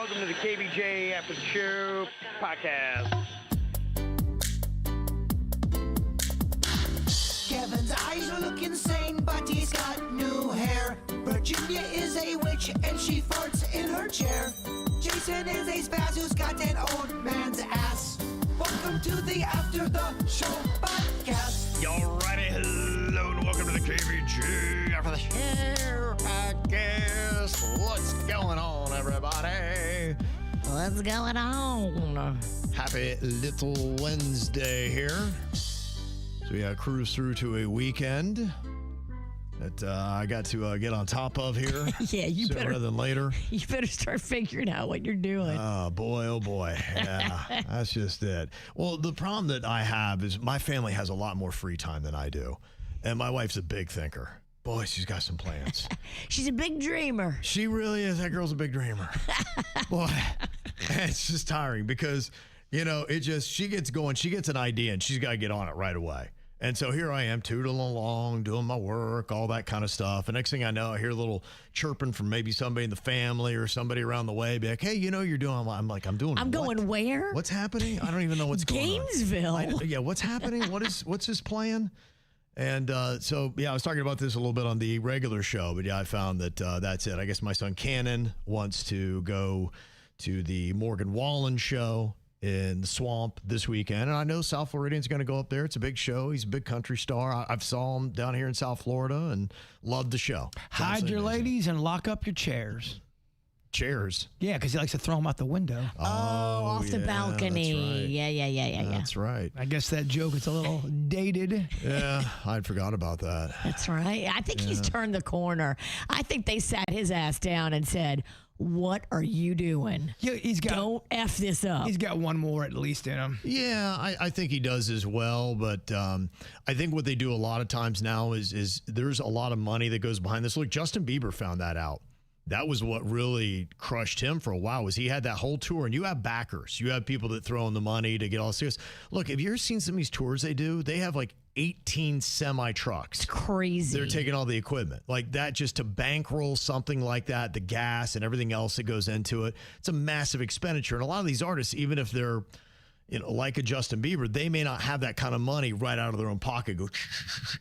welcome to the KVJ After the Show podcast. Kevin's eyes look insane, but he's got new hair. Virginia is a witch, and she farts in her chair. Jason is a spaz who's got an old man's ass. Welcome to the After the Show podcast. Alrighty, hello, and welcome to the KVJ After the Show podcast. What's going on, everybody? What's going on? Happy little Wednesday here. So we cruise through to a weekend that I got to get on top of here. Yeah, you sooner better than later. You better start figuring out what you're doing. Oh boy. Yeah, that's just it. Well, the problem that I have is my family has a lot more free time than I do. And my wife's a big thinker. Boy, she's got some plans. She's a big dreamer. She really is. That girl's a big dreamer. Boy, it's just tiring because, you know, she gets going, she gets an idea and she's got to get on it right away. And so here I am tootling along, doing my work, all that kind of stuff. And next thing I know, I hear a little chirping from maybe somebody in the family or somebody around the way. Be like, hey, you know, you're doing. I'm like, I'm doing. I'm what? going where? What's happening? I don't even know what's going on. Gainesville. Yeah, what's happening? What's his plan? And so, yeah, I was talking about this a little bit on the regular show, but yeah, I found that that's it. I guess my son Cannon wants to go to the Morgan Wallen show in the Swamp this weekend. And I know South Floridian's going to go up there. It's a big show. He's a big country star. I've saw him down here in South Florida and loved the show. Hide your ladies and lock up your chairs. Chairs? Yeah, because he likes to throw them out the window. Oh, off the balcony. That's right. Yeah. That's right. I guess that joke is a little dated. Yeah, I'd forgot about that. That's right. I think he's turned the corner. I think they sat his ass down and said, what are you doing? Yeah, Don't F this up. He's got one more at least in him. Yeah, I think he does as well. But I think what they do a lot of times now is there's a lot of money that goes behind this. Look, Justin Bieber found that out. That was what really crushed him for a while, was he had that whole tour, and you have backers. You have people that throw in the money to get all serious. Look, have you ever seen some of these tours they do? They have like 18 semi-trucks. It's crazy. They're taking all the equipment. Like that, just to bankroll something like that, the gas and everything else that goes into it. It's a massive expenditure. And a lot of these artists, even if they're, you know, like a Justin Bieber, they may not have that kind of money right out of their own pocket. Go,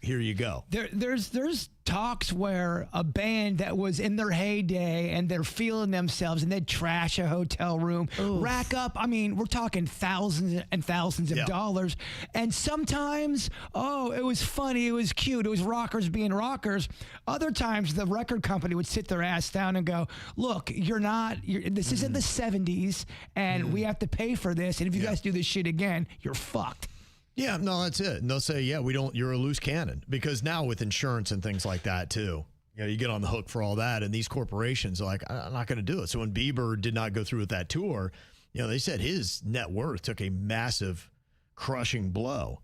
here you go. There's talks where a band that was in their heyday and they're feeling themselves and they'd trash a hotel room, rack up, I mean, we're talking thousands and thousands of dollars. And sometimes, it was funny, it was cute, it was rockers being rockers. Other times the record company would sit their ass down and go, look, this isn't the 70s and we have to pay for this. And if you guys do this shit again, you're fucked. Yeah, no, that's it. And they'll say, you're a loose cannon. Because now with insurance and things like that too, you know, you get on the hook for all that. And these corporations are like, I'm not going to do it. So when Bieber did not go through with that tour, you know, they said his net worth took a massive crushing blow,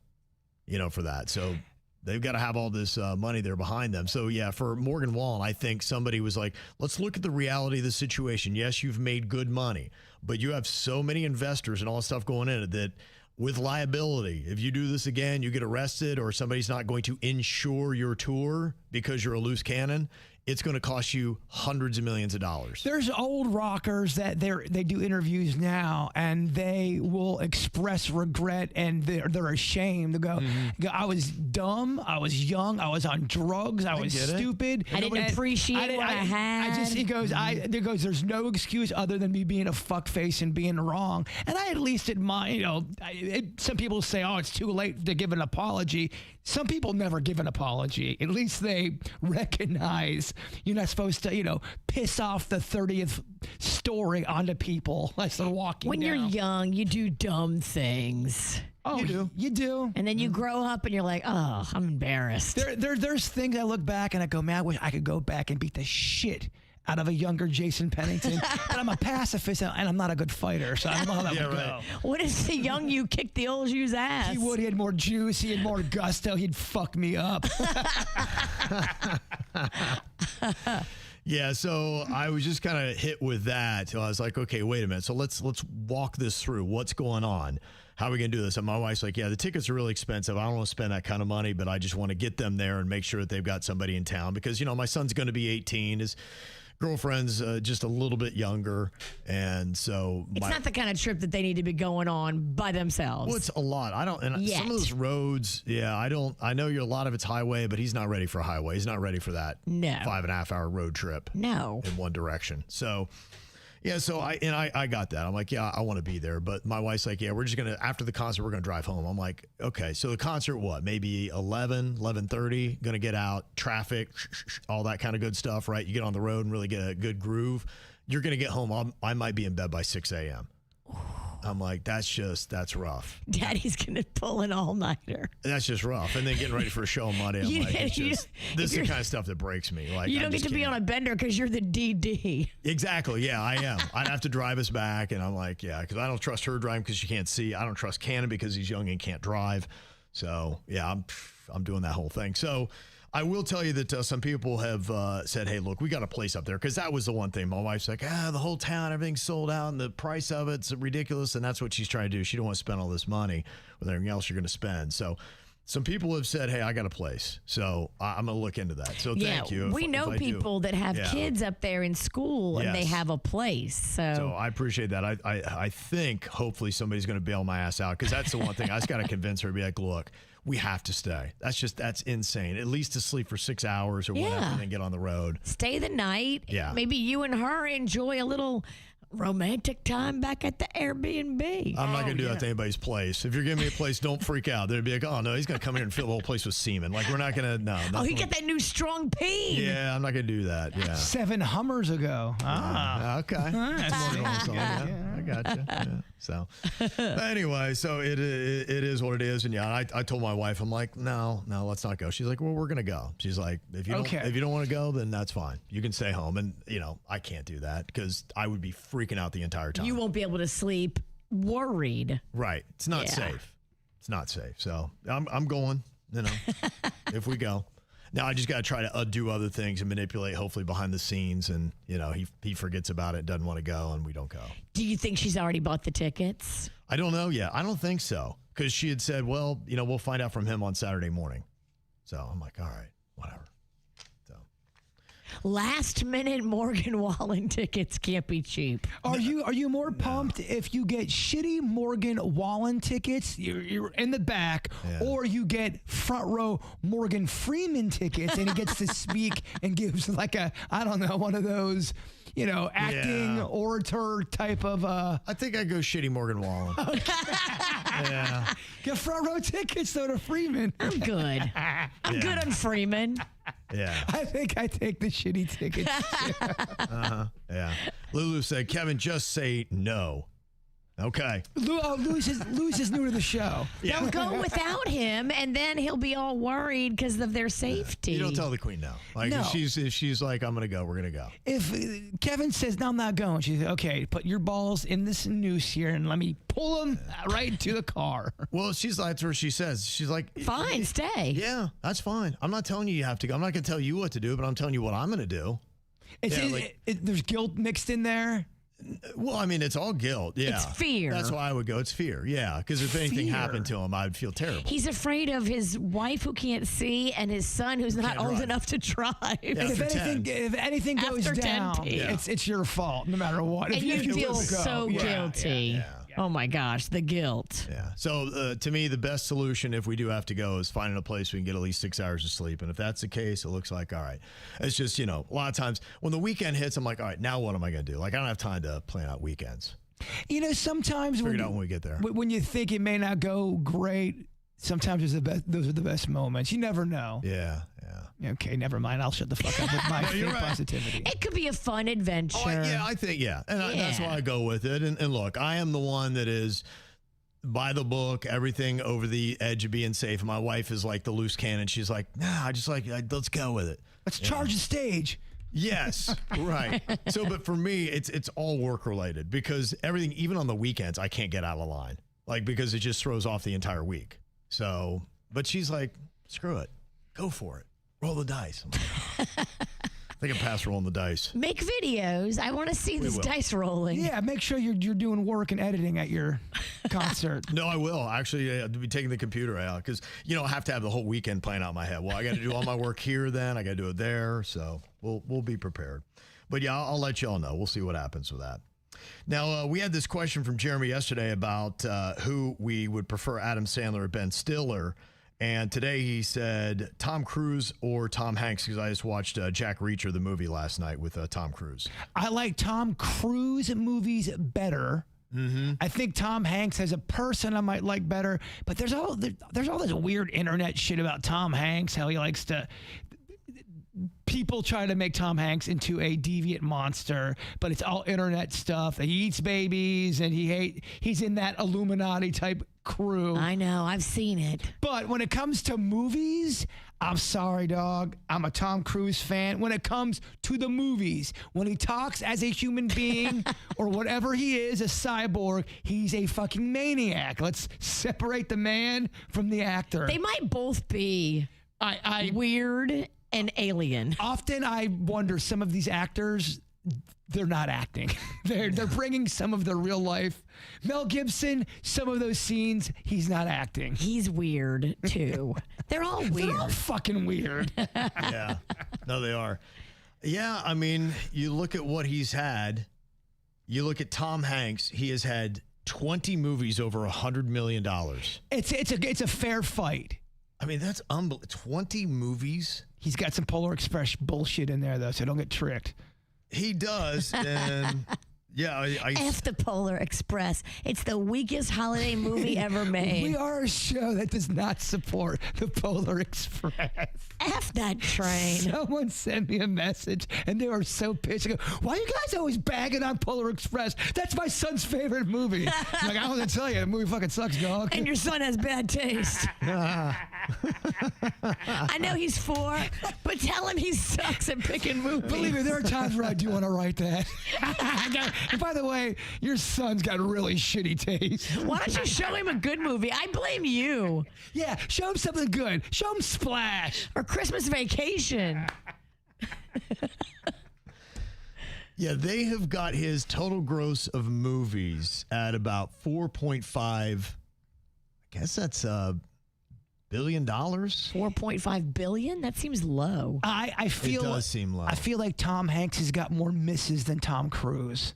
you know, for that. So they've got to have all this money there behind them. So, yeah, for Morgan Wallen, I think somebody was like, let's look at the reality of the situation. Yes, you've made good money, but you have so many investors and all this stuff going in it that with liability, if you do this again, you get arrested or somebody's not going to insure your tour because you're a loose cannon, it's going to cost you hundreds of millions of dollars. There's old rockers that they do interviews now, and they will express regret, and they're ashamed. They go, I was dumb, I was young, I was on drugs, I was stupid. I didn't appreciate what I had. He goes, there's no excuse other than me being a fuckface and being wrong. And I at least admire, you know, some people say, it's too late to give an apology. Some people never give an apology. At least they recognize you're not supposed to, you know, piss off the 30th story onto people as they're walking When down. you're young, you do dumb things. Oh, you do. And then you grow up and you're like, I'm embarrassed. There's things I look back and I go, man, I wish I could go back and beat the shit out of a younger Jason Pennington. But I'm a pacifist and I'm not a good fighter, so I don't know how that would go. What if the young you kicked the old you's ass? He would. He had more juice. He had more gusto. He'd fuck me up. Yeah, so I was just kind of hit with that. So I was like, okay, wait a minute. So let's walk this through. What's going on? How are we going to do this? And my wife's like, yeah, the tickets are really expensive. I don't want to spend that kind of money, but I just want to get them there and make sure that they've got somebody in town because, you know, my son's going to be 18. His girlfriend's just a little bit younger, and so It's not the kind of trip that they need to be going on by themselves. well, it's a lot. I don't. And some of those roads, I don't. I know a lot of it's highway, but he's not ready for highway. He's not ready for that. No. 5.5 hour road trip. No. In one direction. So. Yeah, so I got that. I'm like, yeah, I want to be there. But my wife's like, yeah, we're just going to, after the concert, we're going to drive home. I'm like, okay, so the concert, what? Maybe 11:30, going to get out, traffic, all that kind of good stuff, right? You get on the road and really get a good groove. You're going to get home. I might be in bed by 6 a.m. I'm like, that's rough. Daddy's going to pull an all-nighter. That's just rough. And then getting ready for a show on Monday, I'm like, this is the kind of stuff that breaks me. Like, you don't get to be on a bender because you're the DD. Exactly. Yeah, I am. I'd have to drive us back. And I'm like, yeah, because I don't trust her driving because she can't see. I don't trust Cannon because he's young and can't drive. So, yeah, I'm doing that whole thing. So, I will tell you that some people have said, hey, look, we got a place up there. Because that was the one thing. My wife's like, the whole town, everything's sold out. And the price of it's ridiculous. And that's what she's trying to do. She don't want to spend all this money with everything else you're going to spend. So some people have said, hey, I got a place. So I'm going to look into that. So thank you. We know people that have kids up there in school and they have a place. So I appreciate that. I think hopefully somebody's going to bail my ass out because that's the one thing. I just got to convince her to be like, look, we have to stay. That's insane. At least to sleep for 6 hours or whatever and then get on the road. Stay the night. Yeah. Maybe you and her enjoy a little romantic time back at the Airbnb. I'm not going to do that to anybody's place. If you're giving me a place, don't freak out. They'd be like, oh, no, he's going to come here and fill the whole place with semen. Like, we're not going to, no. Oh, he got that new strong peen. Yeah, I'm not going to do that. Yeah. 7 Hummers ago. Okay. I got you. Yeah. So, anyway, so it is what it is. And yeah, I told my wife, I'm like, no, let's not go. She's like, well, we're going to go. She's like, if you don't want to go, then that's fine. You can stay home. And, I can't do that because I would be freaking out the entire time. You won't be able to sleep worried. Right. It's not safe. It's not safe. So I'm going, if we go. Now I just got to try to do other things and manipulate, hopefully behind the scenes. And, he forgets about it, doesn't want to go, and we don't go. Do you think she's already bought the tickets? I don't know yet. I don't think so. Because she had said, well, we'll find out from him on Saturday morning. So I'm like, all right, whatever. Last minute Morgan Wallen tickets can't be cheap. Are you more pumped if you get shitty Morgan Wallen tickets, you're in the back, or you get front row Morgan Freeman tickets and he gets to speak and gives like one of those, acting orator type of I think I go shitty Morgan Wallen. Yeah. Get front row tickets though to Freeman. I'm good. I'm good on Freeman. Yeah. I think I take the shitty tickets. Yeah. Lulu said, Kevin, just say no. Okay. Louis is new to the show. Yeah. They'll go without him, and then he'll be all worried because of their safety. You don't tell the queen no. Like, no. If she's like, I'm going to go, we're going to go. If Kevin says, no, I'm not going, she says, okay, put your balls in this noose here and let me pull them right into the car. Well, that's where she says. She's like, fine, stay. Yeah, that's fine. I'm not telling you have to go. I'm not going to tell you what to do, but I'm telling you what I'm going to do. There's guilt mixed in there. Well, I mean, it's all guilt. Yeah. It's fear. That's why I would go. It's fear. Yeah. Because if anything happened to him, I'd feel terrible. He's afraid of his wife who can't see and his son who's not old enough to drive. Yeah, and if anything goes down, it's your fault no matter what. And if you feel so guilty. Yeah. Oh my gosh, the guilt. Yeah. So to me, the best solution if we do have to go is finding a place we can get at least 6 hours of sleep. And if that's the case, it looks like, all right. It's just, a lot of times when the weekend hits, I'm like, all right, now what am I going to do? Like, I don't have time to plan out weekends. Sometimes figure it out when we get there. When you think it may not go great, sometimes those are the best moments. You never know. Yeah. Okay, never mind. I'll shut the fuck up with my fake positivity. It could be a fun adventure. I think, And that's why I go with it. And look, I am the one that is by the book, everything over the edge of being safe. My wife is like the loose cannon. She's like, nah, let's go with it. Let's charge the stage. Yes, right. So, but for me, it's all work related because everything, even on the weekends, I can't get out of line. Like, because it just throws off the entire week. So, but she's like, screw it. Go for it. Roll the dice. I think I'm past rolling the dice. Make videos. I want to see this dice rolling. Yeah, make sure you're doing work and editing at your concert. No, I will. Actually, I'll be taking the computer out because, I have to have the whole weekend playing out in my head. Well, I got to do all my work here then. I got to do it there. So we'll be prepared. But yeah, I'll let y'all know. We'll see what happens with that. Now, we had this question from Jeremy yesterday about who we would prefer, Adam Sandler or Ben Stiller. And today he said Tom Cruise or Tom Hanks, because I just watched Jack Reacher, the movie, last night with Tom Cruise. I like Tom Cruise movies better. Mm-hmm. I think Tom Hanks as a person I might like better, but there's all this weird internet shit about Tom Hanks, how he likes to... People try to make Tom Hanks into a deviant monster, but it's all internet stuff. He eats babies, and he's in that Illuminati type crew. I know, I've seen it. But when it comes to movies, I'm sorry, dog. I'm a Tom Cruise fan. When it comes to the movies, when he talks as a human being or whatever he is, a cyborg, he's a fucking maniac. Let's separate the man from the actor. They might both be weird and alien. Often I wonder, some of these actors, they're not acting. They're bringing some of their real life. Mel Gibson, some of those scenes, he's not acting. He's weird too. They're all weird. They're all fucking weird. Yeah. No, they are. Yeah, I mean, you look at what he's had. You look at Tom Hanks. He has had 20 movies over $100 million. It's a fair fight. I mean, that's unbelievable. 20 movies. He's got some Polar Express bullshit in there, though, so don't get tricked. He does, and yeah, F the Polar Express. It's the weakest holiday movie ever made. We are a show that does not support the Polar Express. F that train. Someone sent me a message, and they were so pissed. I go, why are you guys always bagging on Polar Express? That's my son's favorite movie. I'm like, I don't want to tell you, the movie fucking sucks, dog. And your son has bad taste. I know he's 4, but tell him he sucks at picking movies. Believe me, there are times where I do want to write that. And by the way, your son's got really shitty taste. Why don't you show him a good movie? I blame you. Yeah, show him something good. Show him Splash. Or Christmas Vacation. Yeah, they have got his total gross of movies at about 4.5. I guess that's $1 billion. 4.5 billion? That seems low. I feel it does seem low. I feel like Tom Hanks has got more misses than Tom Cruise.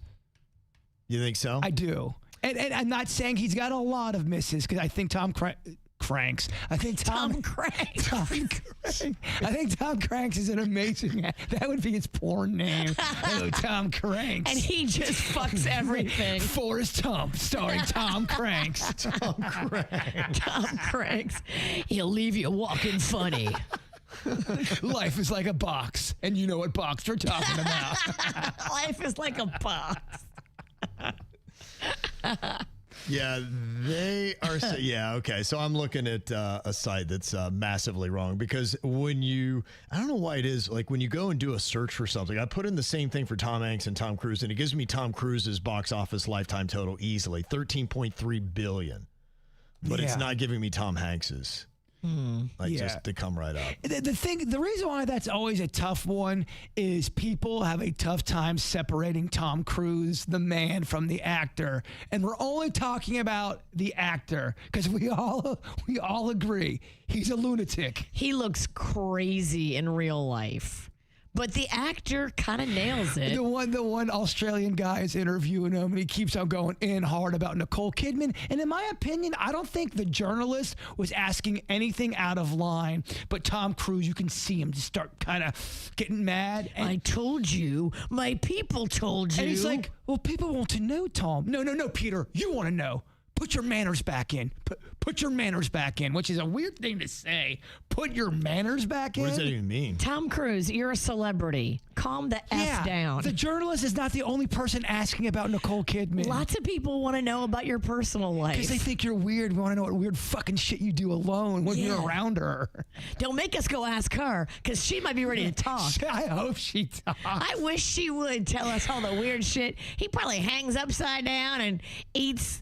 You think so? I do. And I'm not saying he's got a lot of misses, because I think Tom Cranks. I think Tom Cranks. Tom Cranks. I think Tom Cranks is an amazing. That would be his porn name. Hello, Tom Cranks. And he just fucks everything. Forrest Gump, starring Tom Cranks. Tom Cranks. Tom Cranks. He'll leave you walking funny. Life is like a box, and you know what box we're talking about. Life is like a box. Yeah, they are. Yeah, okay. So I'm looking at a site that's massively wrong, because I don't know why it is, like when you go and do a search for something, I put in the same thing for Tom Hanks and Tom Cruise, and it gives me Tom Cruise's box office lifetime total easily, $13.3 billion. But it's not giving me Tom Hanks's. Just to come right up. The reason why that's always a tough one is people have a tough time separating Tom Cruise, the man, from the actor, and we're only talking about the actor because we all agree he's a lunatic. He looks crazy in real life. But the actor kind of nails it. The one Australian guy is interviewing him, and he keeps on going in hard about Nicole Kidman. And in my opinion, I don't think the journalist was asking anything out of line. But Tom Cruise, you can see him just start kind of getting mad. And I told you. My people told you. And he's like, well, people want to know, Tom. No, Peter. You want to know. Put your manners back in. Put your manners back in, which is a weird thing to say. Put your manners back in? What does that even mean? Tom Cruise, you're a celebrity. Calm the F down. The journalist is not the only person asking about Nicole Kidman. Lots of people want to know about your personal life. Because they think you're weird. We want to know what weird fucking shit you do alone when you're around her. Don't make us go ask her, because she might be ready to talk. I hope she talks. I wish she would tell us all the weird shit. He probably hangs upside down and eats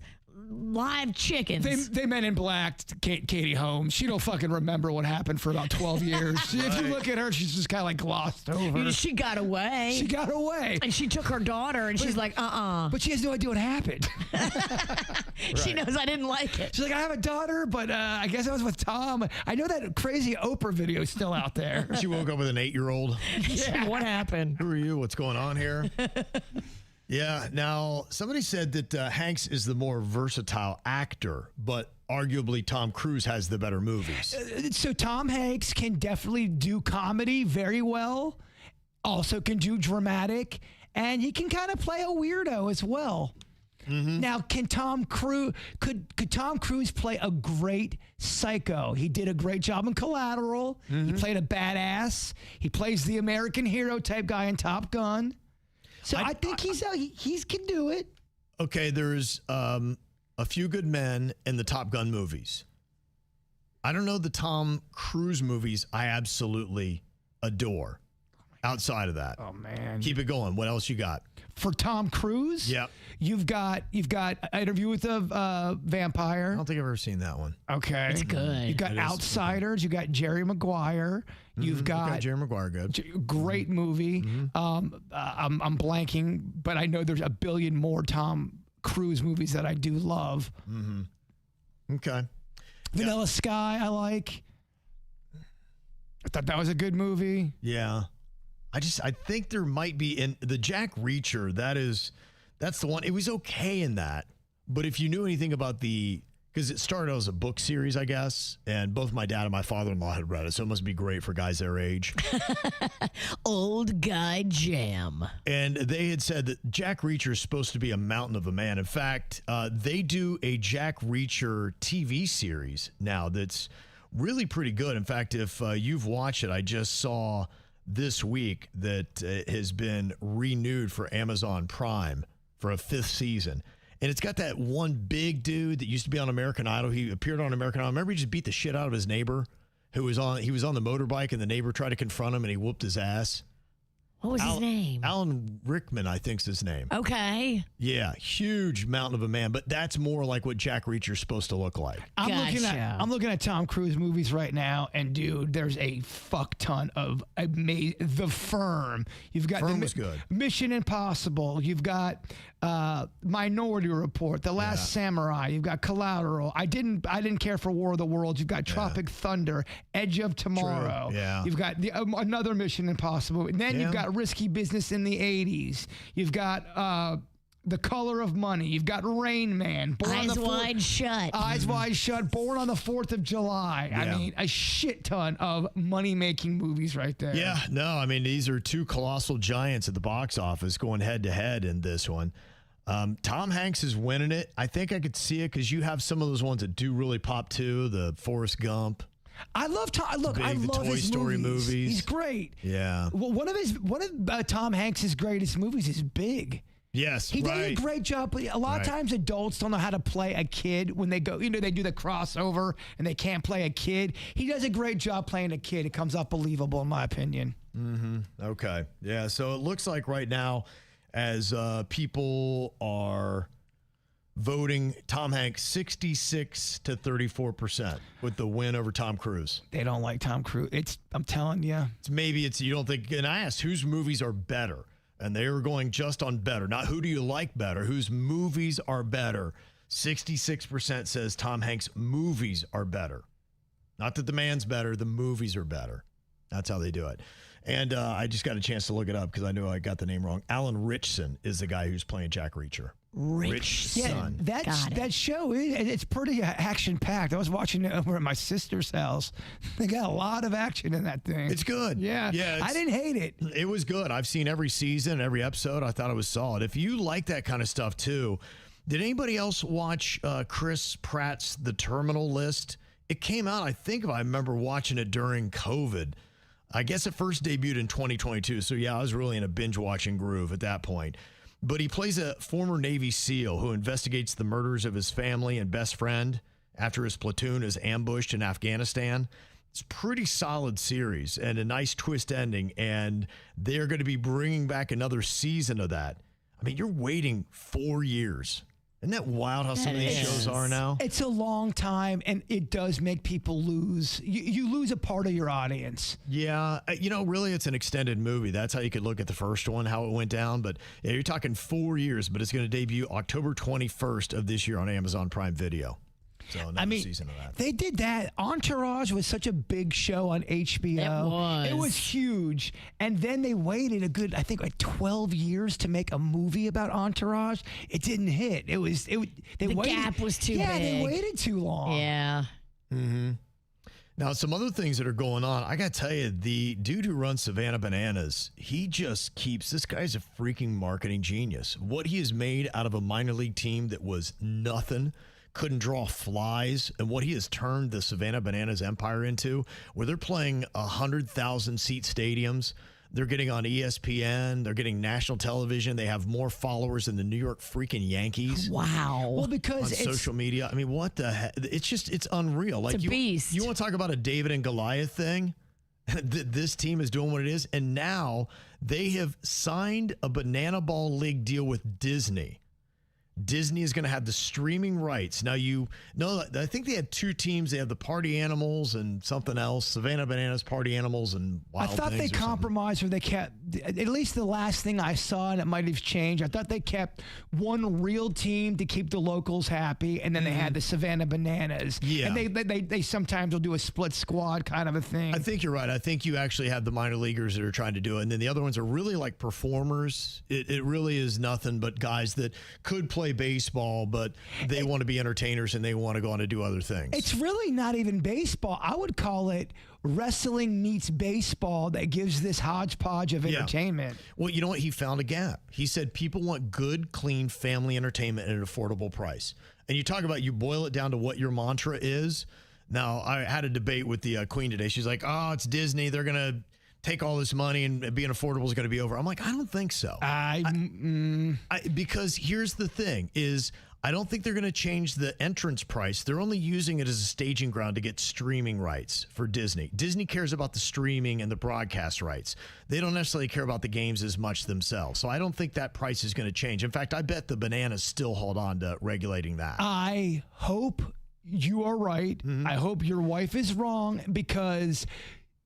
live chickens. They Men in Black Katie Holmes. She don't fucking remember what happened for about 12 years. If you look at her, she's just kind of like glossed over. She got away. She got away. And she took her daughter, and she's like, But she has no idea what happened. She knows I didn't like it. She's like, I have a daughter, but I guess I was with Tom. I know that crazy Oprah video is still out there. She woke up with an 8-year-old. Yeah. What happened? Who are you? What's going on here? Yeah. Now, somebody said that Hanks is the more versatile actor, but arguably Tom Cruise has the better movies. So Tom Hanks can definitely do comedy very well, also can do dramatic, and he can kind of play a weirdo as well. Mm-hmm. Now, can Tom Cruise could Tom Cruise play a great psycho? He did a great job in Collateral. Mm-hmm. He played a badass. He plays the American hero type guy in Top Gun. So I think he can do it. Okay, there's a few good men in the Top Gun movies. I don't know the Tom Cruise movies I absolutely adore. Outside of that. Oh man. Keep it going. What else you got? For Tom Cruise? Yep. You've got Interview with a Vampire. I don't think I've ever seen that one. Okay. It's good. You've got Outsiders. You've got Jerry Maguire. You've got Jerry Maguire, good. Great movie. I'm blanking, but I know there's a billion more Tom Cruise movies that I do love. Mm-hmm. Okay. Vanilla Sky, I like. I thought that was a good movie. Yeah. I think there might be in the Jack Reacher. That's the one. It was okay in that. But if you knew anything about because it started as a book series, I guess, and both my dad and my father-in-law had read it, so it must be great for guys their age. Old guy jam. And they had said that Jack Reacher is supposed to be a mountain of a man. In fact, they do a Jack Reacher TV series now that's really pretty good. In fact, if you've watched it, I just saw this week that it has been renewed for Amazon Prime for a 5th season. And it's got that one big dude that used to be on American Idol. He appeared on American Idol. Remember he just beat the shit out of his neighbor he was on the motorbike, and the neighbor tried to confront him and he whooped his ass. What was his name? Alan Rickman, I think's his name. Okay. Yeah, huge mountain of a man, but that's more like what Jack Reacher's supposed to look like. I'm looking at Tom Cruise movies right now, and dude, there's a fuck ton of amazing. The Firm. You've got Firm was good. Mission Impossible. You've got Minority Report, The Last Samurai. You've got Collateral. I didn't care for War of the Worlds. You've got Tropic Thunder, Edge of Tomorrow. True. Yeah. You've got another Mission Impossible, and then you've got Risky Business in the 80s. You've got The Color of Money. You've got Rain Man. Eyes Wide Shut. Eyes Wide Shut. Born on the 4th of July. Yeah. I mean, a shit ton of money-making movies right there. Yeah, no, I mean, these are two colossal giants at the box office going head-to-head in this one. Tom Hanks is winning it. I think I could see it because you have some of those ones that do really pop too. The Forrest Gump. I love Tom. Look, I the love Toy his Story movies. He's great. Yeah. Well, one of Tom Hanks's greatest movies is Big. Yes, He did a great job. But a lot of times adults don't know how to play a kid when they go, they do the crossover and they can't play a kid. He does a great job playing a kid. It comes up believable in my opinion. Mm-hmm. Okay. Yeah. So it looks like right now as people are voting Tom Hanks 66 to 34% with the win over Tom Cruise. They don't like Tom Cruise. I'm telling you. You don't think, and I asked whose movies are better, and they were going just on better, not who do you like better, whose movies are better. 66% says Tom Hanks' movies are better. Not that the man's better, the movies are better. That's how they do it. And I just got a chance to look it up because I knew I got the name wrong. Alan Ritchson is the guy who's playing Jack Reacher. Ritchson. That show it's pretty action packed. I was watching it over at my sister's house. They got a lot of action in that thing. It's good. Yeah. I didn't hate it. It was good. I've seen every season, every episode. I thought it was solid. If you like that kind of stuff too, did anybody else watch Chris Pratt's The Terminal List? It came out, I think, if I remember watching it during COVID. I guess it first debuted in 2022. So yeah, I was really in a binge watching groove at that point. But he plays a former Navy SEAL who investigates the murders of his family and best friend after his platoon is ambushed in Afghanistan. It's a pretty solid series and a nice twist ending. And they're going to be bringing back another season of that. I mean, you're waiting 4 years Isn't that wild how some of these shows are now? It's a long time, and it does make people lose. You lose a part of your audience. Yeah. Really, it's an extended movie. That's how you could look at the first one, how it went down. But yeah, you're talking 4 years, but it's going to debut October 21st of this year on Amazon Prime Video. So another season of that. They did that. Entourage was such a big show on HBO. It was huge. And then they waited a good, I think, like 12 years to make a movie about Entourage. It didn't hit. The gap was too big. Yeah, they waited too long. Yeah. Mm-hmm. Now, some other things that are going on. I got to tell you, the dude who runs Savannah Bananas, this guy's a freaking marketing genius. What he has made out of a minor league team that was nothing, couldn't draw flies, and what he has turned the Savannah Bananas empire into, where they're playing 100,000 seat stadiums. They're getting on ESPN. They're getting national television. They have more followers than the New York freaking Yankees. Wow. Well, because on social media. I mean, what the heck? It's unreal. It's a beast. You want to talk about a David and Goliath thing? This team is doing what it is, and now they have signed a Banana Ball League deal with Disney. Disney is going to have the streaming rights. Now, I think they had two teams. They have the Party Animals and something else, Savannah Bananas, Party Animals, and Wild Things. I thought they compromised, or they kept, at least the last thing I saw, and it might have changed, I thought they kept one real team to keep the locals happy, and then they had the Savannah Bananas. Yeah. And they sometimes will do a split squad kind of a thing. I think you're right. I think you actually have the minor leaguers that are trying to do it, and then the other ones are really like performers. It really is nothing but guys that could play baseball, but they want to be entertainers and they want to go on to do other things. It's really not even baseball. I would call it wrestling meets baseball that gives this hodgepodge of entertainment. Well, you know what? He found a gap. He said people want good, clean family entertainment at an affordable price. And you boil it down to what your mantra is. Now, I had a debate with the Queen today. She's like, oh, it's Disney. They're going to take all this money and being affordable is going to be over. I'm like, I don't think so. Because here's the thing is I don't think they're going to change the entrance price. They're only using it as a staging ground to get streaming rights for Disney. Disney cares about the streaming and the broadcast rights. They don't necessarily care about the games as much themselves. So I don't think that price is going to change. In fact, I bet the Bananas still hold on to regulating that. I hope you are right. Mm-hmm. I hope your wife is wrong, because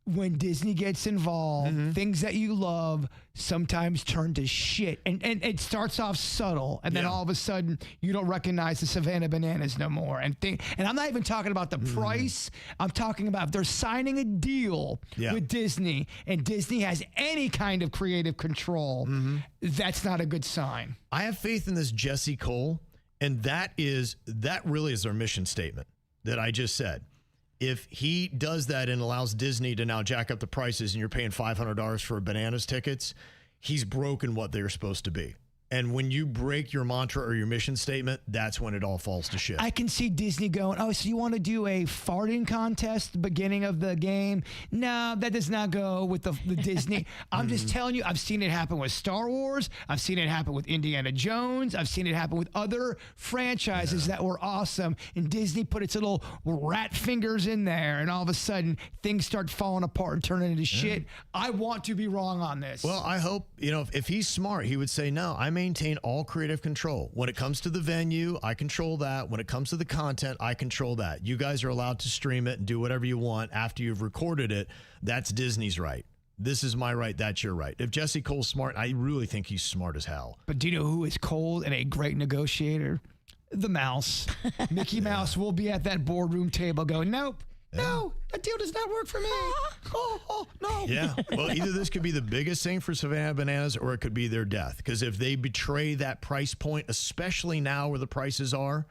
when Disney gets involved, things that you love sometimes turn to shit. And it starts off subtle, and then all of a sudden you don't recognize the Savannah Bananas no more. And I'm not even talking about the price. I'm talking about if they're signing a deal with Disney and Disney has any kind of creative control, that's not a good sign. I have faith in this Jesse Cole, and that really is their mission statement that I just said. If he does that and allows Disney to now jack up the prices and you're paying $500 for Bananas tickets, he's broken what they're supposed to be. And when you break your mantra or your mission statement, that's when it all falls to shit. I can see Disney going, oh, so you want to do a farting contest at the beginning of the game? No, that does not go with the Disney. I'm just telling you, I've seen it happen with Star Wars. I've seen it happen with Indiana Jones. I've seen it happen with other franchises that were awesome. And Disney put its little rat fingers in there, and all of a sudden things start falling apart and turning into shit. I want to be wrong on this. Well, I hope, if he's smart, he would say, no, I maintain all creative control. When it comes to the venue, I control that. When it comes to the content, I control that. You guys are allowed to stream it and do whatever you want after you've recorded it. That's Disney's right. This is my right. That's your right. If Jesse Cole's smart, I really think he's smart as hell. But do you know who is cold and a great negotiator? The mouse. Mickey Mouse will be at that boardroom table going, nope. No, that deal does not work for me. No. Yeah. Well, either this could be the biggest thing for Savannah Bananas or it could be their death. Because if they betray that price point, especially now where the prices are,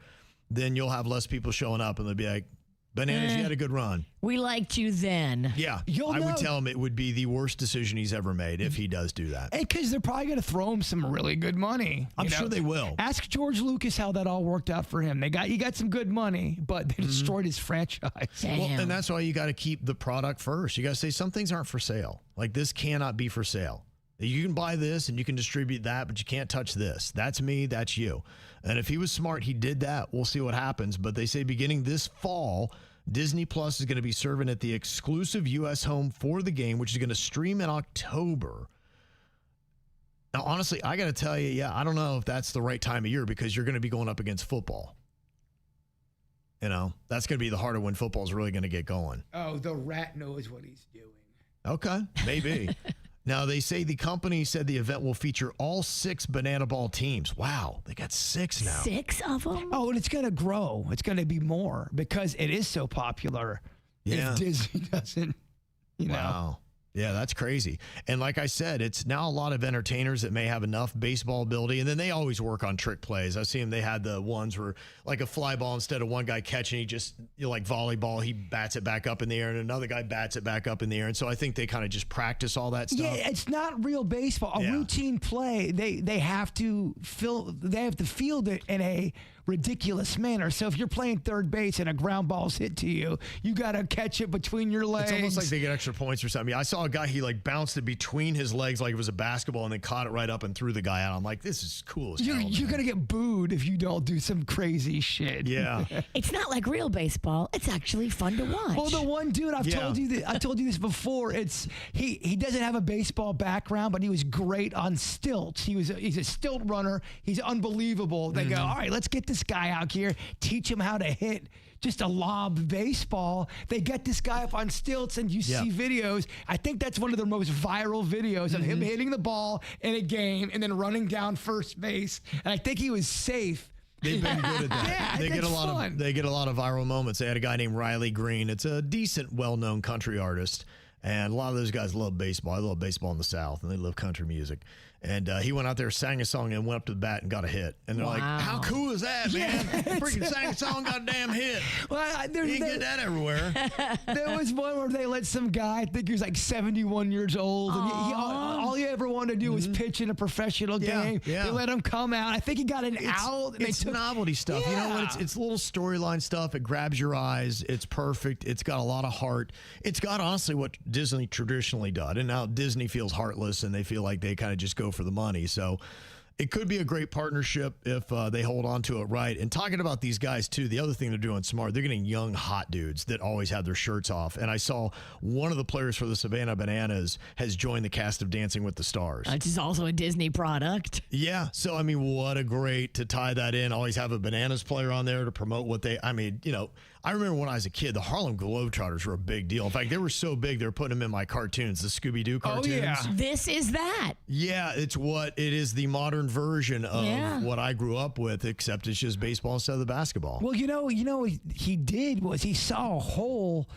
then you'll have less people showing up and they'll be like, Bananas, you had a good run. We liked you then. Yeah. I would tell him it would be the worst decision he's ever made if he does do that. Because they're probably going to throw him some really good money. I'm sure they will. Ask George Lucas how that all worked out for him. He got some good money, but they destroyed his franchise. Damn. Well, and that's why you got to keep the product first. You got to say some things aren't for sale. Like this cannot be for sale. You can buy this and you can distribute that, but you can't touch this. That's me. That's you. And if he was smart, he did that. We'll see what happens. But they say beginning this fall, Disney Plus is going to be serving at the exclusive U.S. home for the game, which is going to stream in October. Now, honestly, I got to tell you, I don't know if that's the right time of year because you're going to be going up against football. You know, that's going to be the heart of when football is really going to get going. Oh, the rat knows what he's doing. Okay, maybe. Now, they say the company said the event will feature all 6 banana ball teams. Wow, they got 6 now. 6 of them? Oh, and it's going to grow. It's going to be more because it is so popular. Yeah. If Disney doesn't, you know. Wow. Yeah, that's crazy. And like I said, it's now a lot of entertainers that may have enough baseball ability, and then they always work on trick plays. I've seen them. They had the ones where like a fly ball, instead of one guy catching, he just, like volleyball, he bats it back up in the air, and another guy bats it back up in the air. And so I think they kind of just practice all that stuff. Yeah, it's not real baseball. A routine play, they have to field it in a ridiculous manner. So if you're playing third base and a ground ball's hit to you, you got to catch it between your legs. It's almost like they get extra points or something. I saw a guy, he like bounced it between his legs like it was a basketball and then caught it right up and threw the guy out. I'm like, this is cool as hell. You're going to get booed if you don't do some crazy shit. Yeah. It's not like real baseball. It's actually fun to watch. Well, the one dude I told you this before. It's he doesn't have a baseball background, but he was great on stilts. He's a stilt runner. He's unbelievable. They go, all right, let's get this guy out here, teach him how to hit just a lob baseball. They get this guy up on stilts, and you see videos. I think that's one of their most viral videos of him hitting the ball in a game and then running down first base. And I think he was safe. They've been good at that. Yeah, they get a lot of viral moments. They had a guy named Riley Green. It's a decent, well-known country artist. And a lot of those guys love baseball. I love baseball in the South, and they love country music. And he went out there, sang a song, and went up to the bat and got a hit. And they're like, how cool is that, man? Freaking sang a song, got a damn hit. Well, you can get that everywhere. There was one where they let some guy, I think he was like 71 years old, and all he ever wanted to do was pitch in a professional game. Yeah. They let him come out. I think he got an out. And It's novelty stuff. You know what? It's little storyline stuff. It grabs your eyes. It's perfect. It's got a lot of heart. It's got, honestly, what Disney traditionally does. And now Disney feels heartless, and they feel like they kind of just go for the money. So it could be a great partnership if they hold on to it right. And talking about these guys, too, the other thing they're doing smart, they're getting young, hot dudes that always have their shirts off. And I saw one of the players for the Savannah Bananas has joined the cast of Dancing with the Stars. Which is also a Disney product. Yeah. So, I mean, what a great to tie that in. Always have a Bananas player on there to promote what they, I mean, you know, I remember when I was a kid, the Harlem Globetrotters were a big deal. In fact, they were so big, they were putting them in my cartoons, the Scooby-Doo cartoons. Oh, yeah. This is that. Yeah, it is the modern version of what I grew up with, except it's just baseball instead of the basketball. Well, you know what he did was he saw a hole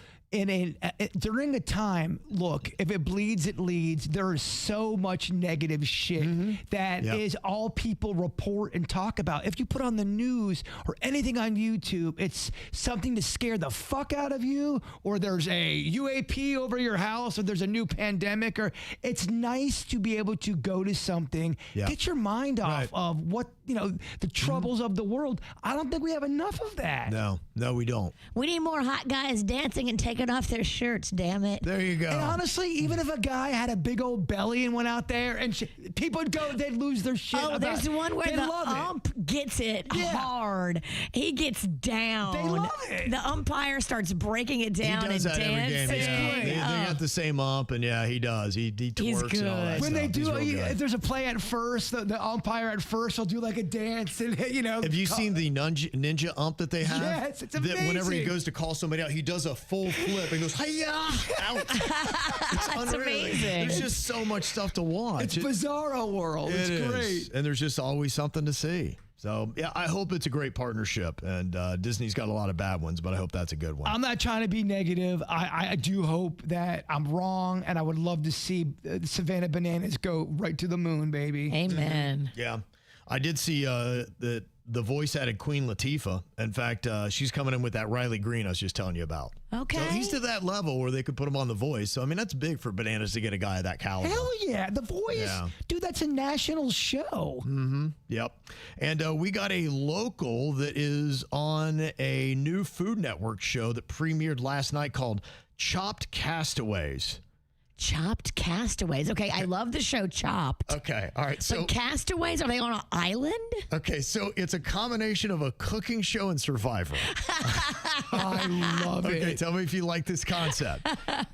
during a time. Look, if it bleeds, it leads. There is so much negative shit that is all people report and talk about. If you put on the news or anything on YouTube, it's something to scare the fuck out of you, or there's a UAP over your house, or there's a new pandemic, or it's nice to be able to go to something, get your mind off of what, the troubles of the world. I don't think we have enough of that. No, we don't. We need more hot guys dancing and taking off their shirts, damn it. There you go. And honestly, even if a guy had a big old belly and went out there and people would go, they'd lose their shit. Oh, there's one where the ump gets it hard. He gets down. They love it. The umpire starts breaking it down He does and that dances. every game. Yeah. They got the same ump, and he does. He twerks and all that when stuff. they do, He's real good. if there's a play at first, the umpire at first will do like a dance, and Have you seen the ninja ump that they have? Yes, it's that amazing. whenever he goes to call somebody out, he does a full flip and goes, "Hiya!" out. It's unreal. amazing. There's just so much stuff to watch. It's Bizarro world. It's great. And there's just always something to see. So, I hope it's a great partnership. And Disney's got a lot of bad ones, but I hope that's a good one. I'm not trying to be negative. I do hope that I'm wrong, and I would love to see Savannah Bananas go right to the moon, baby. Amen. Yeah. I did see that the voice added Queen Latifah. In fact, she's coming in with that Riley Green I was just telling you about. Okay. So he's to that level where they could put him on The Voice. So, I mean, that's big for Bananas to get a guy of that caliber. Hell yeah. The Voice. Yeah. Dude, that's a national show. Mm-hmm. Yep. And we got a local that is on a new Food Network show that premiered last night called Chopped Castaways. Chopped Castaways. Okay, I love the show Chopped. Okay, all right. So but Castaways, are they on an island? Okay, so it's a combination of a cooking show and Survivor. I love it. Okay, tell me if you like this concept.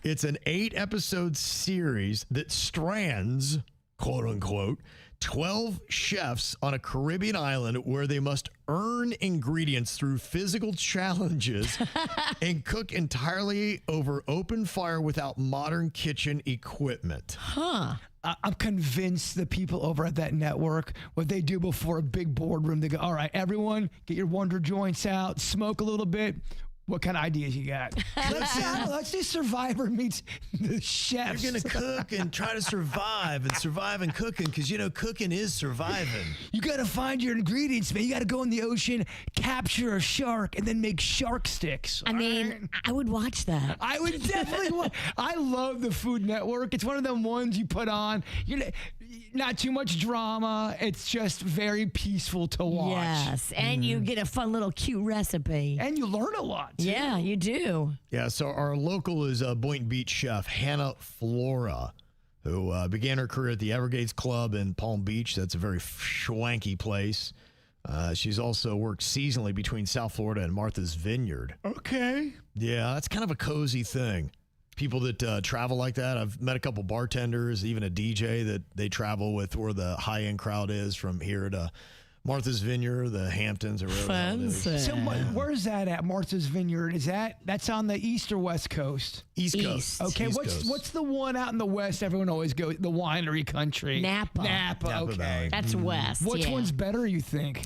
It's an 8-episode series that strands quote unquote, 12 chefs on a Caribbean island where they must earn ingredients through physical challenges and cook entirely over open fire without modern kitchen equipment. Huh. I'm convinced the people over at that network, what they do before a big boardroom, they go, all right, everyone, get your Wonder Joints out, smoke a little bit. What kind of ideas you got? Let's do Survivor meets the chefs. You're going to cook and try to survive and cooking because, you know, cooking is surviving. You got to find your ingredients, man. You got to go in the ocean, capture a shark, and then make shark sticks. I mean, I would watch that. I would definitely watch. I love the Food Network. It's one of them ones you put on. You're not too much drama. It's just very peaceful to watch. Yes, and you get a fun little cute recipe. And you learn a lot, too. Yeah, you do. Yeah, so our local is Boynton Beach chef Hannah Flora, who began her career at the Everglades Club in Palm Beach. That's a very swanky place. She's also worked seasonally between South Florida and Martha's Vineyard. Okay. Yeah, that's kind of a cozy thing. People that travel like that. I've met a couple bartenders, even a DJ that they travel with where the high-end crowd is from here to Martha's Vineyard, the Hamptons, or wherever it is. So where's that at, Martha's Vineyard? That's on the east or west coast? East Coast. Okay, East what's Coast. the one out in the west everyone always goes, the winery country? Napa. Napa, okay. Valley. That's west. Which yeah. one's better, you think?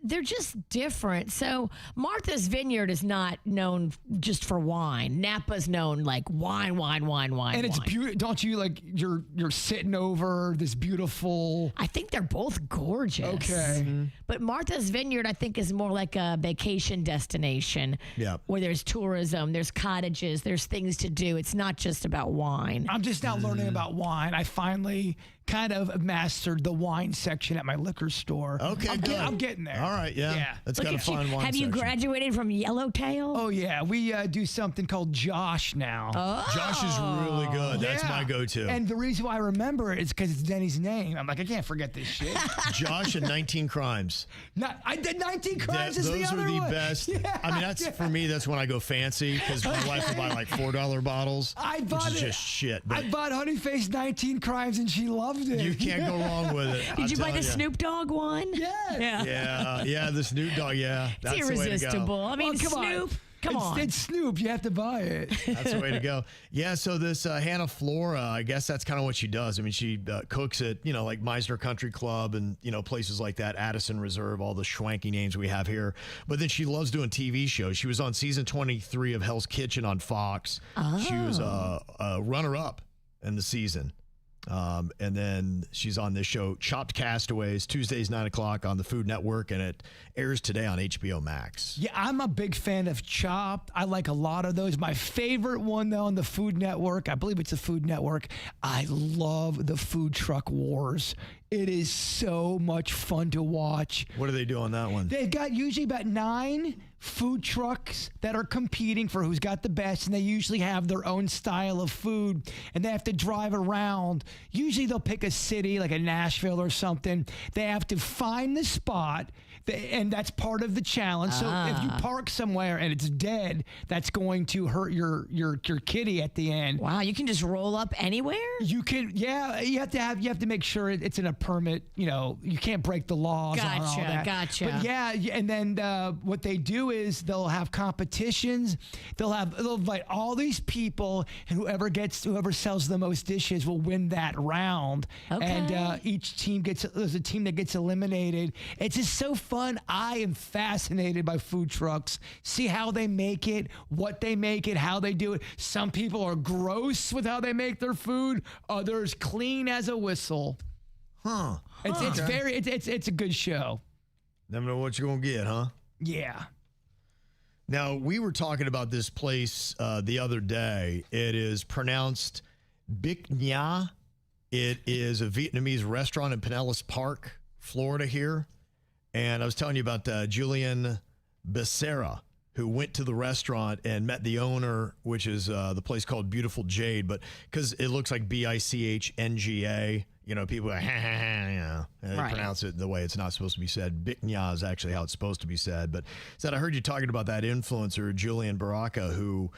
They're just different. So Martha's Vineyard is not known just for wine. Napa's known like wine. And it's beautiful. Don't you like you're sitting over this beautiful? I think they're both gorgeous. Okay. But Martha's Vineyard, I think, is more like a vacation destination. Yeah. Where there's tourism, there's cottages, there's things to do. It's not just about wine. I'm just now learning about wine. I finally kind of mastered the wine section at my liquor store. Okay, good. I'm getting there. All right, yeah. That's got a fine wine Have you section. graduated from Yellowtail? Oh, yeah. We do something called Josh now. Josh is really good. That's Yeah. my go-to. And the reason why I remember it is because it's Denny's name. I'm like, I can't forget this shit. Josh and 19 Crimes. I did 19 Crimes is the Those other are the one. best. Yeah, I mean, that's for me, that's when I go fancy because my wife will buy like $4 bottles, which is just shit. But I bought Honeyface 19 Crimes and she loved it. you can't go wrong with it. Did you buy the Snoop Dogg one? Yeah. Yeah, the Snoop Dogg, yeah. That's It's the way to irresistible. go. I mean, Well, come on. Snoop. Come on. It's Snoop. You have to buy it. That's the way to go. Yeah, so this Hannah Flora, I guess that's kind of what she does. I mean, she cooks at, like Meisner Country Club and, places like that, Addison Reserve, all the schwanky names we have here. But then she loves doing TV shows. She was on season 23 of Hell's Kitchen on Fox. She was a runner-up in the season. And then she's on this show, Chopped Castaways, Tuesdays, 9 o'clock on the Food Network, and it airs today on HBO Max. Yeah, I'm a big fan of Chopped. I like a lot of those. My favorite one, though, on the Food Network, I believe it's the Food Network, I love the Food Truck Wars. It is so much fun to watch. What do they do on that one? They've got usually about 9 food trucks that are competing for who's got the best, and they usually have their own style of food, and they have to drive around. Usually they'll pick a city like a Nashville or something. They have to find the spot, and that's part of the challenge. So if you park somewhere and it's dead, that's going to hurt your kitty at the end. Wow, you can just roll up anywhere? You can, yeah. You have to make sure it's in a permit. You can't break the laws on all that. Gotcha. But yeah, and then what they do is they'll have competitions. They'll invite all these people, and whoever sells the most dishes will win that round. Okay. And each team there's a team that gets eliminated. It's just so fun. I am fascinated by food trucks. See how they make it, what they make it, how they do it. Some people are gross with how they make their food. Others clean as a whistle. It's a good show. Never know what you're going to get, huh? Yeah. Now, we were talking about this place the other day. It is pronounced Bic Nha. It is a Vietnamese restaurant in Pinellas Park, Florida here. And I was telling you about Julian Becerra, who went to the restaurant and met the owner, which is the place called Beautiful Jade. But because it looks like Bichnga, people are, they pronounce it the way it's not supposed to be said. Bic Nha is actually how it's supposed to be said. But said, I heard you talking about that influencer, Julian Baraka, who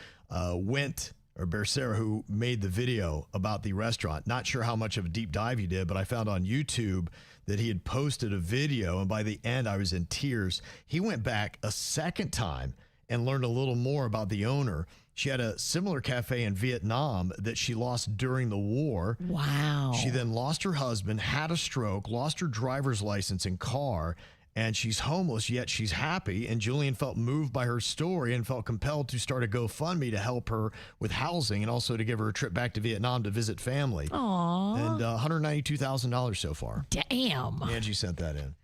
or Becerra, who made the video about the restaurant. Not sure how much of a deep dive he did, but I found on YouTube that he had posted a video, and by the end, I was in tears. He went back a second time and learned a little more about the owner. She had a similar cafe in Vietnam that she lost during the war. Wow. She then lost her husband, had a stroke, lost her driver's license and car, and she's homeless, yet she's happy. And Julian felt moved by her story and felt compelled to start a GoFundMe to help her with housing and also to give her a trip back to Vietnam to visit family. Aww. And $192,000 so far. Damn. Angie sent that in.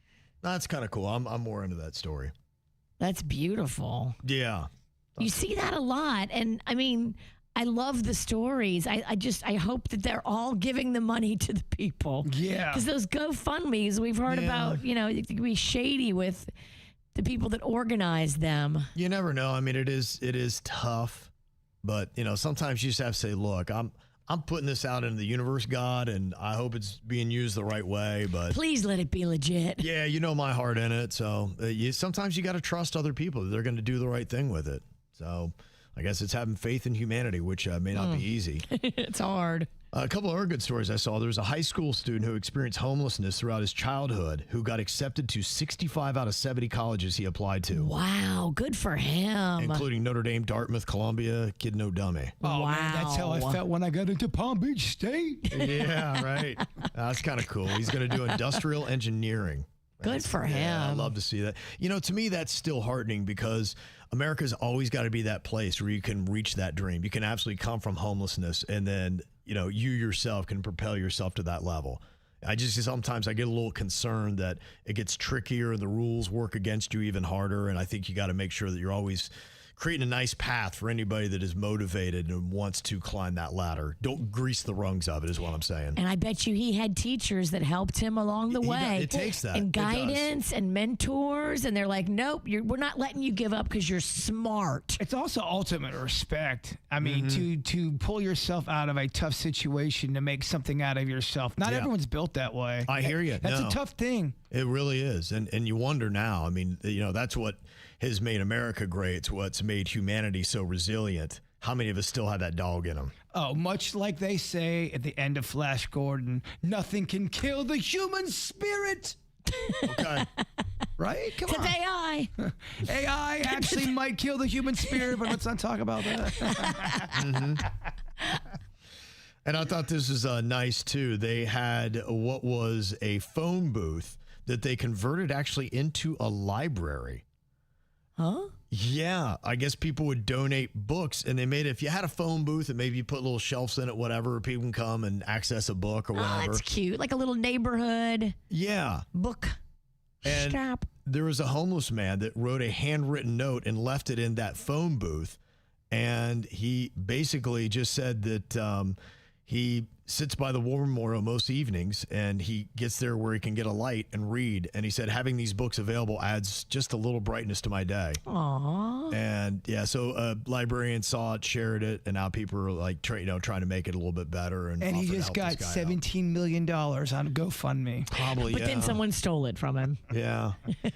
That's kind of cool. I'm more into that story. That's beautiful. Yeah. You see that a lot. And I mean, I love the stories. I hope that they're all giving the money to the people. Yeah. Because those GoFundMes we've heard about, it can be shady with the people that organize them. You never know. I mean, it is tough, but sometimes you just have to say, look, I'm putting this out into the universe, God, and I hope it's being used the right way. But please let it be legit. Yeah, you know my heart in it. So sometimes you got to trust other people. They're going to do the right thing with it. So I guess it's having faith in humanity, which may not be easy. It's hard. A couple of other good stories I saw. There was a high school student who experienced homelessness throughout his childhood who got accepted to 65 out of 70 colleges he applied to. Wow, good for him. Including Notre Dame, Dartmouth, Columbia, Kid No Dummy. Oh, wow. Man, that's how I felt when I got into Palm Beach State. Yeah, right. That's kind of cool. He's going to do industrial engineering. Good for him. Yeah, I love to see that. To me, that's still heartening because America's always got to be that place where you can reach that dream. You can absolutely come from homelessness and then, you yourself can propel yourself to that level. Sometimes I get a little concerned that it gets trickier and the rules work against you even harder. And I think you got to make sure that you're always creating a nice path for anybody that is motivated and wants to climb that ladder. Don't grease the rungs of it is what I'm saying. And I bet you he had teachers that helped him along the way. It takes that. And guidance and mentors. And they're like, nope, we're not letting you give up because you're smart. It's also ultimate respect. I mean, to pull yourself out of a tough situation to make something out of yourself. Not everyone's built that way. I hear you. That's a tough thing. It really is. And you wonder now, I mean, that's what has made America great. It's what's made humanity so resilient. How many of us still have that dog in them? Oh, much like they say at the end of Flash Gordon, nothing can kill the human spirit. Okay. Right? Come It's on. AI. AI actually might kill the human spirit, but let's not talk about that. And I thought this was nice, too. They had what was a phone booth that they converted actually into a library. Huh? Yeah, I guess people would donate books, and they made it, if you had a phone booth and maybe you put little shelves in it, whatever, people can come and access a book or whatever. Oh, that's cute. Like a little neighborhood book and shop. There was a homeless man that wrote a handwritten note and left it in that phone booth, and he basically just said that he sits by the war memorial most evenings, and he gets there where he can get a light and read. And he said, having these books available adds just a little brightness to my day. Aww. And so a librarian saw it, shared it, and now people are like, trying to make it a little bit better. And he just got $17 million on GoFundMe. Probably, But then someone stole it from him. Yeah,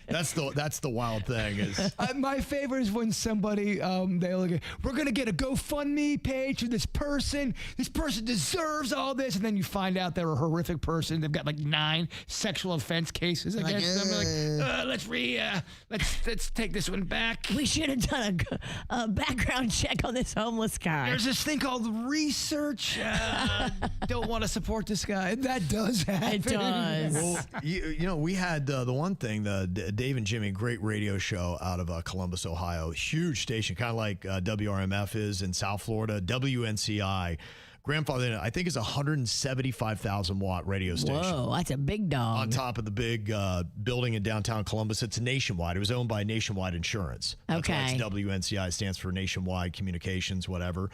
that's the wild thing is. My favorite is when somebody they look at, we're gonna get a GoFundMe page for this person. This person deserves all this, and then you find out they're a horrific person. They've got like 9 sexual offense cases against them. They're like, let's take this one back. We should have done a background check on this homeless guy. There's this thing called research. Don't want to support this guy. That does happen. It does. Well, we had the one thing, the Dave and Jimmy, great radio show out of Columbus, Ohio, huge station, kind of like WRMF is in South Florida, WNCI. Grandfather, I think, is a 175,000 watt radio station. Whoa, that's a big dog. On top of the big building in downtown Columbus. It's nationwide. It was owned by Nationwide Insurance. That's why it's WNCI, stands for Nationwide Communications, whatever.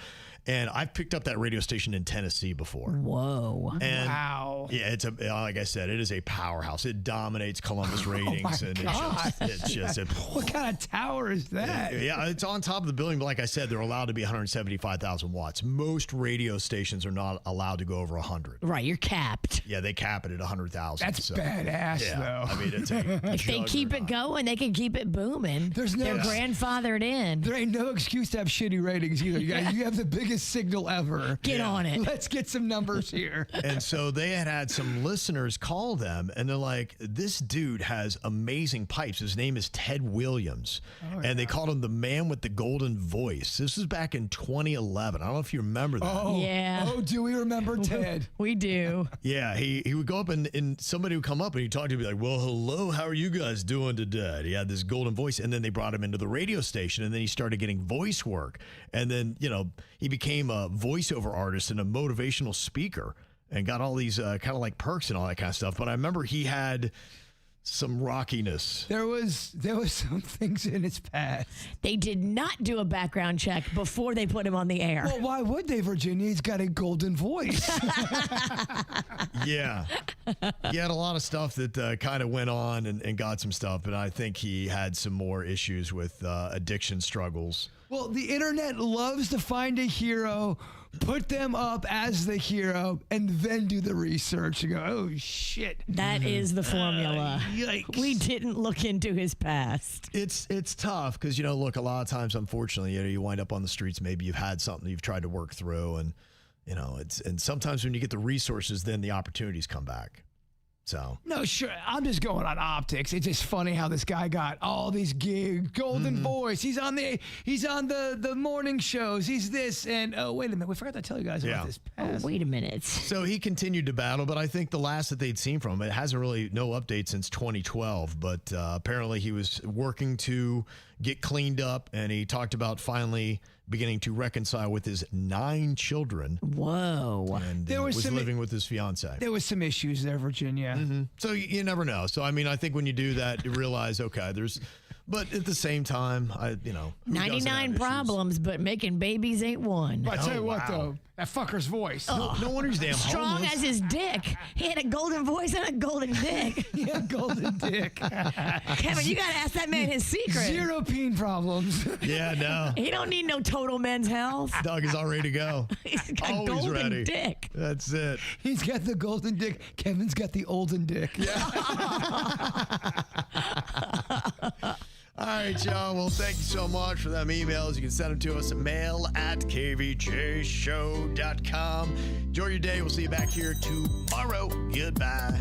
And I've picked up that radio station in Tennessee before. Whoa. And wow. Yeah, it's like I said, it is a powerhouse. It dominates Columbus ratings. Oh my and gosh. it's just what kind of tower is that? Yeah, it's on top of the building, but like I said, they're allowed to be 175,000 watts. Most radio stations are not allowed to go over 100. Right, you're capped. Yeah, they cap it at 100,000. That's badass, though. I mean, it's a if they keep it going, they can keep it booming. They're grandfathered in. There ain't no excuse to have shitty ratings either. You have the biggest biggest signal ever. Get on it. Let's get some numbers here. And so they had some listeners call them, and they're like, this dude has amazing pipes. His name is Ted Williams. And they called him the man with the golden voice. This was back in 2011. I don't know if you remember that. Oh, Yeah. Oh, do we remember Ted? We do. Yeah, he would go up and somebody would come up and he'd talk to him, be like, well, hello, how are you guys doing today? He had this golden voice, and then they brought him into the radio station, and then he started getting voice work. And then, he became a voiceover artist and a motivational speaker and got all these kind of like perks and all that kind of stuff. But I remember he had some rockiness. There was some things in his past. They did not do a background check before they put him on the air. Well, why would they, Virginia? He's got a golden voice. Yeah. He had a lot of stuff that kind of went on and got some stuff, but I think he had some more issues with addiction struggles. Well, the internet loves to find a hero, put them up as the hero, and then do the research and go, oh, shit. That is the formula. Yikes. We didn't look into his past. It's tough because, look, a lot of times, unfortunately, you wind up on the streets. Maybe you've had something you've tried to work through, and, and sometimes when you get the resources, then the opportunities come back. So No, sure. I'm just going on optics. It's just funny how this guy got all these gigs, golden voice. He's on the morning shows. He's this, and oh, wait a minute, we forgot to tell you guys about this past. Wait a minute. So he continued to battle, but I think the last that they'd seen from him, it hasn't really no update since 2012. But apparently he was working to get cleaned up, and he talked about finally beginning to reconcile with his 9 children. Whoa. And There was was some- living with his fiance. There was some issues there, Virginia. So you never know. So I mean, I think when you do that, you realize, okay, but at the same time, who doesn't have 99 issues? problems, but making babies ain't one. But I tell you what, wow. though, that fucker's voice. No wonder he's damn Strong homeless. as his dick. He had a golden voice and a golden dick. Yeah, golden dick. Kevin, you got to ask that man his secret. 0 peen problems. Yeah, no. He don't need no total men's health. Dog is all ready to go. He's got Always golden ready. dick. That's it. He's got the golden dick. Kevin's got the olden dick. All right, y'all. Well, thank you so much for them emails. You can send them to us at mail@kvjshow.com. Enjoy your day. We'll see you back here tomorrow. Goodbye.